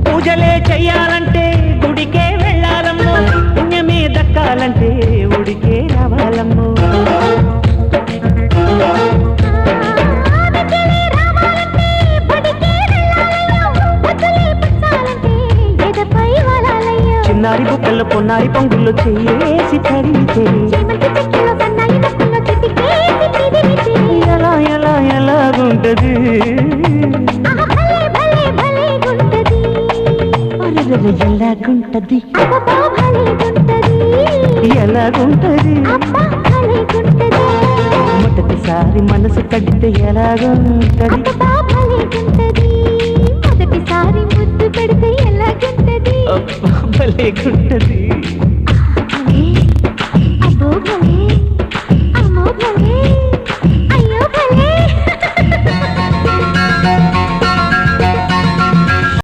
పూజలే చెయ్యాలంటే గుడికే వెళ్ళాలమ్మో, పుణ్యమే దక్కాలంటే ఉడికే రావాలమ్మో. చిన్నారి బుక్కల్లో పొన్నారి పొంగుల్లో చేసి తడితే ఎలా ఎలా ఎలాగుంటది, ఎలాగుంటది ఎలాగుంటది మొదటిసారి మనసు కడితే ఎలాగుంటది, మొదటిసారి ముద్దు పెడితే ఎలాగుంటది, భలేగుంటది.